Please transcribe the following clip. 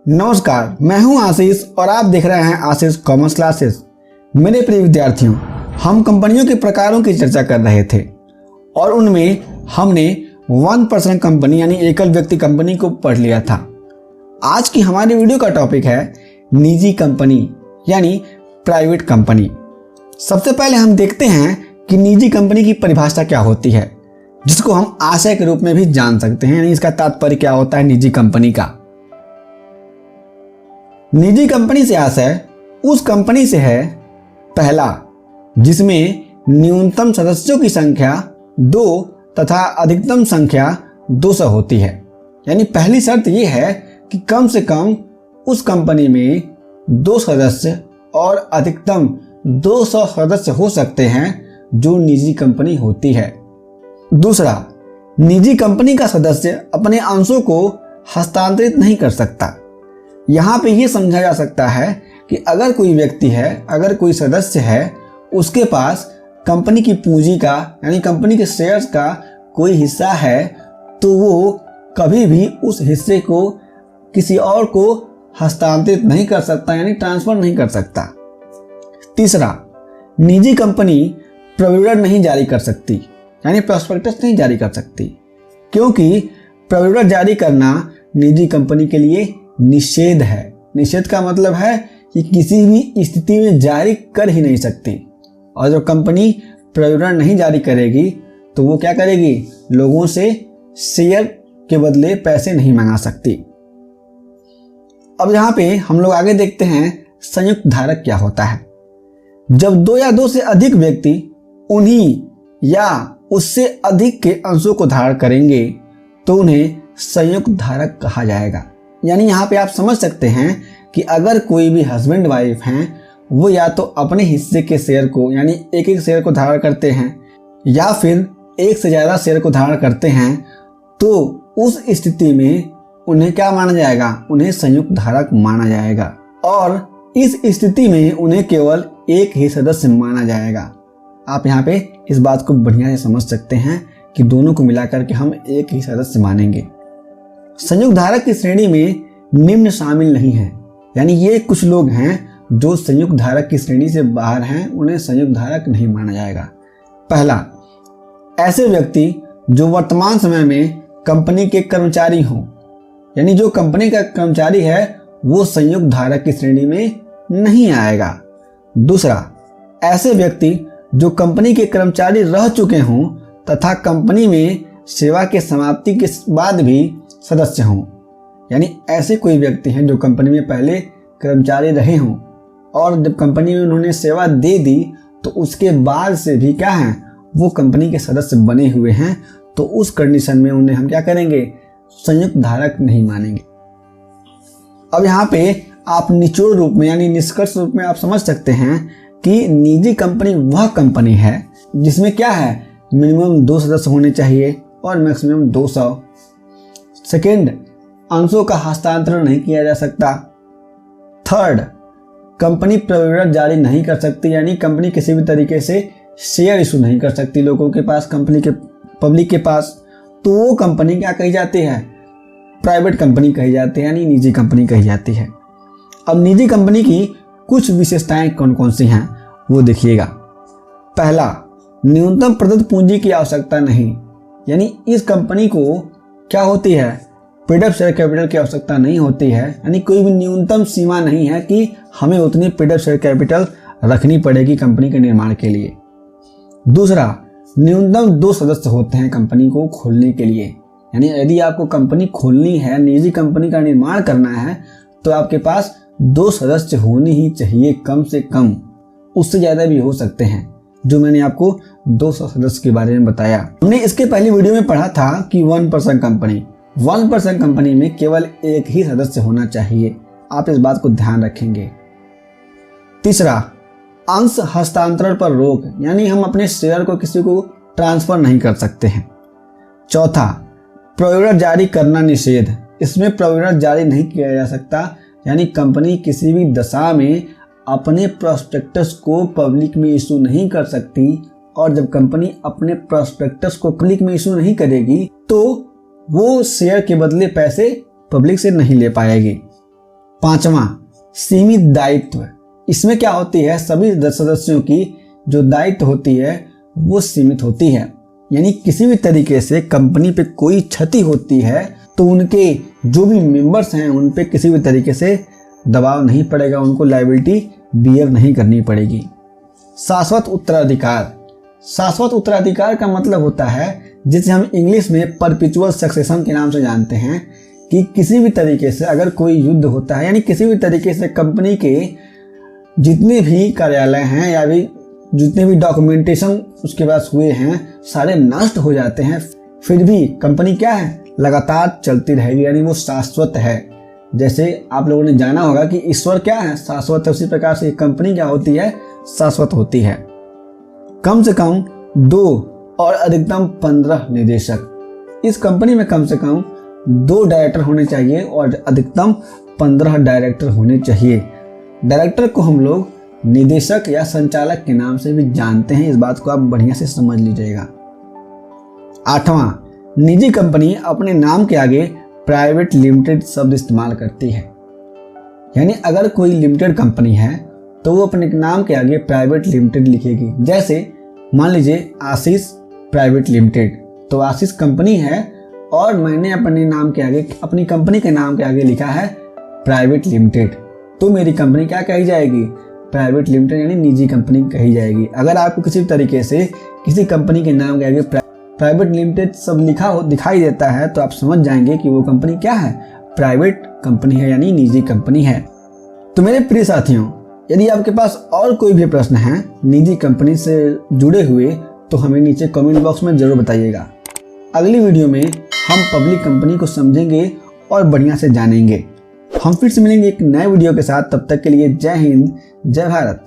नमस्कार, मैं हूं आशीष और आप देख रहे हैं आशीष कॉमर्स क्लासेस। मेरे प्रिय विद्यार्थियों, हम कंपनियों के प्रकारों की चर्चा कर रहे थे और उनमें हमने 1% कंपनी यानी एकल व्यक्ति कंपनी को पढ़ लिया था। आज की हमारी वीडियो का टॉपिक है निजी कंपनी यानी प्राइवेट कंपनी। सबसे पहले हम देखते हैं कि निजी कंपनी की परिभाषा क्या होती है, जिसको हम आशय के रूप में भी जान सकते हैं, यानी इसका तात्पर्य क्या होता है निजी कंपनी का। निजी कंपनी से आशय उस कंपनी से है, पहला, जिसमें न्यूनतम सदस्यों की संख्या 2 तथा अधिकतम संख्या 200 होती है। यानी पहली शर्त यह है कि कम से कम उस कंपनी में 2 सदस्य और अधिकतम 200 सदस्य हो सकते हैं, जो निजी कंपनी होती है। दूसरा, निजी कंपनी का सदस्य अपने अंशों को हस्तांतरित नहीं कर सकता। यहाँ पे ये समझा जा सकता है कि अगर कोई व्यक्ति है, अगर कोई सदस्य है, उसके पास कंपनी की पूंजी का यानी कंपनी के शेयर्स का कोई हिस्सा है, तो वो कभी भी उस हिस्से को किसी और को हस्तांतरित नहीं कर सकता, यानी ट्रांसफर नहीं कर सकता। तीसरा, निजी कंपनी प्रोविडेंट नहीं जारी कर सकती, यानी प्रॉस्पेक्टस नहीं जारी कर सकती, क्योंकि प्रोविडेंट जारी करना निजी कंपनी के लिए निषेध है। निषेध का मतलब है कि किसी भी स्थिति में जारी कर ही नहीं सकती। और जो कंपनी प्रोविडेंट नहीं जारी करेगी तो वो क्या करेगी, लोगों से शेयर के बदले पैसे नहीं मंगा सकती। अब यहाँ पे हम लोग आगे देखते हैं संयुक्त धारक क्या होता है। जब 2 या 2 से अधिक व्यक्ति उन्हीं या उससे अधिक के अंशों को धारण करेंगे तो उन्हें संयुक्त धारक कहा जाएगा। यानी यहाँ पे आप समझ सकते हैं कि अगर कोई भी हस्बैंड वाइफ हैं, वो या तो अपने हिस्से के शेयर को यानी एक एक शेयर को धारण करते हैं या फिर एक से ज़्यादा शेयर को धारण करते हैं, तो उस स्थिति में उन्हें क्या माना जाएगा, उन्हें संयुक्त धारक माना जाएगा। और इस स्थिति में उन्हें केवल एक ही सदस्य माना जाएगा। आप यहाँ पे इस बात को बढ़िया से समझ सकते हैं कि दोनों को मिलाकर के हम एक ही सदस्य मानेंगे। संयुक्त धारक की श्रेणी में निम्न शामिल नहीं है, यानी ये कुछ लोग हैं जो संयुक्त धारक की श्रेणी से बाहर हैं, उन्हें संयुक्त धारक नहीं माना जाएगा। पहला, ऐसे व्यक्ति जो वर्तमान समय में कंपनी के कर्मचारी हों, यानी जो कंपनी का कर्मचारी है वो संयुक्त धारक की श्रेणी में नहीं आएगा। दूसरा, ऐसे व्यक्ति जो कंपनी के कर्मचारी रह चुके हों तथा कंपनी में सेवा के समाप्ति के बाद भी सदस्य हों, यानी ऐसे कोई व्यक्ति हैं जो कंपनी में पहले कर्मचारी रहे हों और जब कंपनी में उन्होंने सेवा दे दी तो उसके बाद से भी क्या हैं, वो कंपनी के सदस्य बने हुए हैं, तो उस कंडीशन में उन्हें हम क्या करेंगे, संयुक्त धारक नहीं मानेंगे। अब यहाँ पे आप निचोड़ रूप में यानी निष्कर्ष रूप में आप समझ सकते हैं कि निजी कंपनी वह कंपनी है जिसमें क्या है, मिनिमम 2 सदस्य होने चाहिए और मैक्सिमम 200। सेकेंड, अंशों का हस्तांतरण नहीं किया जा सकता। थर्ड, कंपनी प्रोविडेंट जारी नहीं कर सकती, यानी कंपनी किसी भी तरीके से शेयर इशू नहीं कर सकती लोगों के पास, कंपनी के पब्लिक के पास, तो वो कंपनी क्या कही जाती है, प्राइवेट कंपनी कही जाती है, यानी निजी कंपनी कही जाती है। अब निजी कंपनी की कुछ विशेषताएं कौन कौन सी हैं वो देखिएगा। पहला, न्यूनतम प्रदत्त पूंजी की आवश्यकता नहीं, यानी इस कंपनी को क्या होती है, पेड अप शेयर कैपिटल की आवश्यकता नहीं होती है, यानी कोई भी न्यूनतम सीमा नहीं है कि हमें उतनी पेड अप शेयर कैपिटल रखनी पड़ेगी कंपनी के निर्माण के लिए। दूसरा, न्यूनतम 2 सदस्य होते हैं कंपनी को खोलने के लिए, यानी यदि आपको कंपनी खोलनी है, निजी कंपनी का निर्माण करना है, तो आपके पास 2 सदस्य होने ही चाहिए कम से कम, उससे ज़्यादा भी हो सकते हैं, जो मैंने आपको 200 सदस्य के बारे में बताया। हमने इसके पहली वीडियो में पढ़ा था कि 1% कंपनी में केवल एक ही सदस्य होना चाहिए। आप इस बात को ध्यान रखेंगे। तीसरा, अंश हस्तांतरण पर रोक, यानी हम अपने शेयर को किसी को ट्रांसफर नहीं कर सकते हैं। चौथा, प्रोविडेंट जारी करना निषेध, इसमें प्रोविडेंट जारी नहीं किया जा सकता, यानी कंपनी किसी भी दशा में अपने प्रॉस्पेक्टस को पब्लिक में इशू नहीं कर सकती, और जब कंपनी अपने प्रॉस्पेक्टस को पब्लिक में इशू नहीं करेगी तो वो शेयर के बदले पैसे पब्लिक से नहीं ले पाएगी। 5वां, सीमित दायित्व। इसमें क्या होती है, सभी सदस्यों की जो दायित्व होती है वो सीमित होती है, यानी किसी भी तरीके से कंपनी पे कोई क्षति होती है तो उनके जो भी मेंबर्स हैं उन पे किसी भी तरीके से दबाव नहीं पड़ेगा, उनको लायबिलिटी बियर नहीं करनी पड़ेगी। शाश्वत उत्तराधिकार। शाश्वत उत्तराधिकार का मतलब होता है जिसे हम इंग्लिश में परपिचुअल सक्सेशन के नाम से जानते हैं, कि किसी भी तरीके से अगर कोई युद्ध होता है, यानी किसी भी तरीके से कंपनी के जितने भी कार्यालय हैं या भी जितने भी डॉक्यूमेंटेशन उसके पास हुए हैं सारे नष्ट हो जाते हैं, फिर भी कंपनी क्या है, लगातार चलती रहेगी, यानी वो शाश्वत है। जैसे आप लोगों ने जाना होगा कि ईश्वर क्या है, शाश्वत है, उसी प्रकार से कंपनी क्या होती है, शाश्वत होती है। कम से कम 2 और अधिकतम 15 निदेशक। इस कंपनी में कम से कम 2 डायरेक्टर होने चाहिए और अधिकतम 15 डायरेक्टर होने चाहिए। डायरेक्टर को हम लोग निदेशक या संचालक के नाम से भी जानते हैं, इस बात को आप बढ़िया से समझ लीजिएगा। 8वां, निजी कंपनी अपने नाम के आगे प्राइवेट लिमिटेड शब्द इस्तेमाल करती है, यानी अगर कोई लिमिटेड कंपनी है तो वो अपने नाम के आगे प्राइवेट लिमिटेड लिखेगी। जैसे मान लीजिए आशीष प्राइवेट लिमिटेड, तो आशीष कंपनी है और मैंने अपने नाम के आगे, अपनी कंपनी के नाम के आगे लिखा है प्राइवेट लिमिटेड, तो मेरी कंपनी क्या कही जाएगी, प्राइवेट लिमिटेड, यानी निजी कंपनी कही जाएगी। अगर आपको किसी तरीके से किसी कंपनी के नाम के आगे प्राइवेट लिमिटेड सब लिखा हो दिखाई देता है तो आप समझ जाएंगे कि वो कंपनी क्या है, प्राइवेट कंपनी है, यानी निजी कंपनी है। तो मेरे प्रिय साथियों, यदि आपके पास और कोई भी प्रश्न है निजी कंपनी से जुड़े हुए तो हमें नीचे कमेंट बॉक्स में जरूर बताइएगा। अगली वीडियो में हम पब्लिक कंपनी को समझेंगे और बढ़िया से जानेंगे। हम फिर से मिलेंगे एक नए वीडियो के साथ, तब तक के लिए जय हिंद, जय भारत।